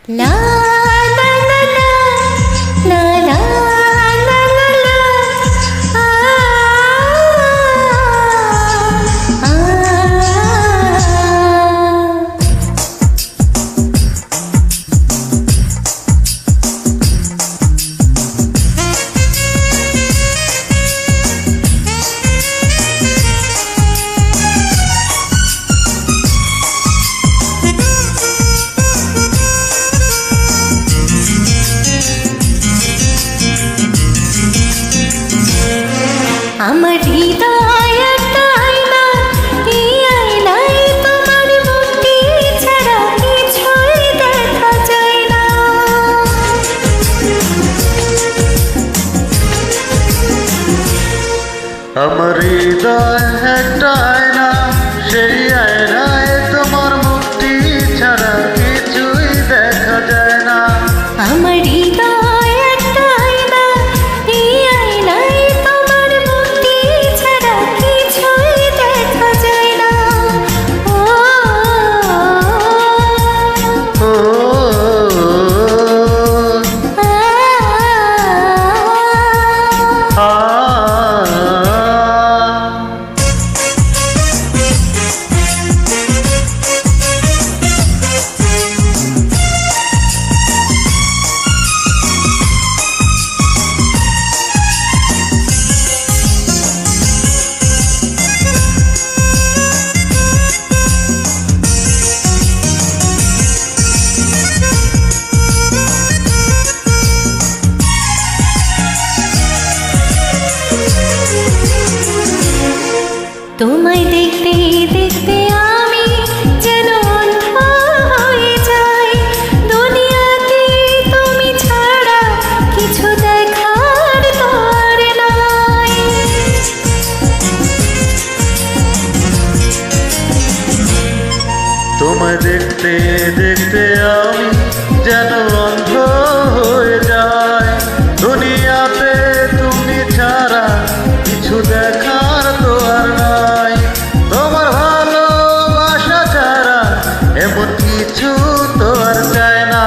La la la la la la la la la আমার হৃদয় একটা আয়না, এই আয়নায় তোমার মুক্তি ছাড়া কিছুই দেখা যায় না। আমার হৃদয় একটা আয়না, সেই আয়নায় তোমার মুক্তি ছাড়া কিছুই দেখা যায় না। আমার হৃদয় একটা আয়না, এই আয়নায় তোমার মুক্তি ছাড়া কিছুই দেখা যায় না। ও ও আ তোমায় দেখতে দেখতে আমি যেন অন্ধ হয়ে যাই। দুনিয়াতে তুমি ছাড়া কিছু দেখার তো আর নাই। তোমায় দেখতে দেখতে আমি যেন অন্ধ হয়ে যাই। দুনিয়াতে তুমি ছাড়া কিছু দেখার তো আর নাই। তোমার ভালোবাসা ছাড়া এমন কিছু তো আর চায় না।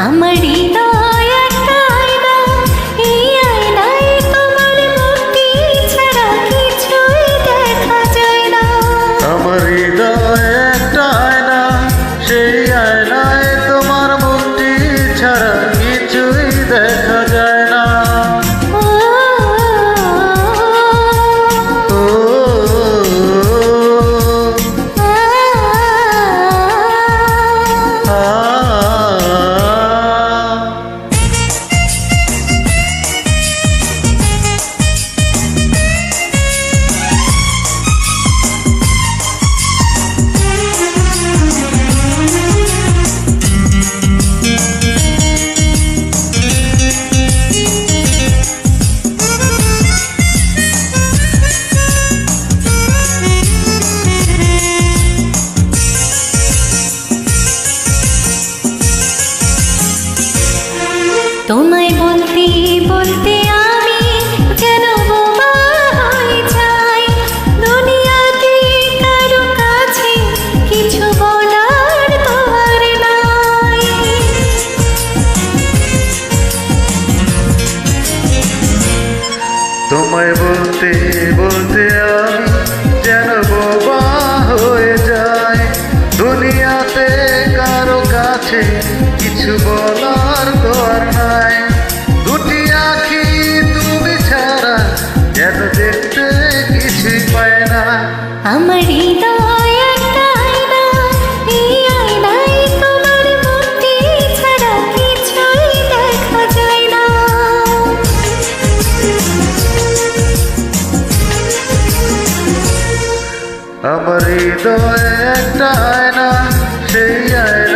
আমার হৃদয় একটা আয়না, এই আয়নায় তোমার মুক্তি ছাড়া কিছুই দেখা যায় না। আমার হৃদয় একটা আয়না, সেই আয়নায় তোমার মুক্তি ছাড়া কিছুই দেখা যায় না। ও ও তোমায় বলতে বলতে আমি যেন বোবা হয়ে যাই। দুনিয়াতে কারো কাছে কিছু বলার তো আর নাই। তোমায় বলতে বলতে আমি যেন বোবা হয়ে যাই। দুনিয়াতে কারো কাছে কিছু বলার তো আর নাই। দুটি আঁখি তুমি ছাড়া যেন দেখতে কিছুই পায় না। আমার হৃদয় একটা আয়না, এই আয়নায় তোমার মুক্তি ছাড়া কিছুই দেখা যায় না। আমার হৃদয় একটা আয়না, সেই আয়না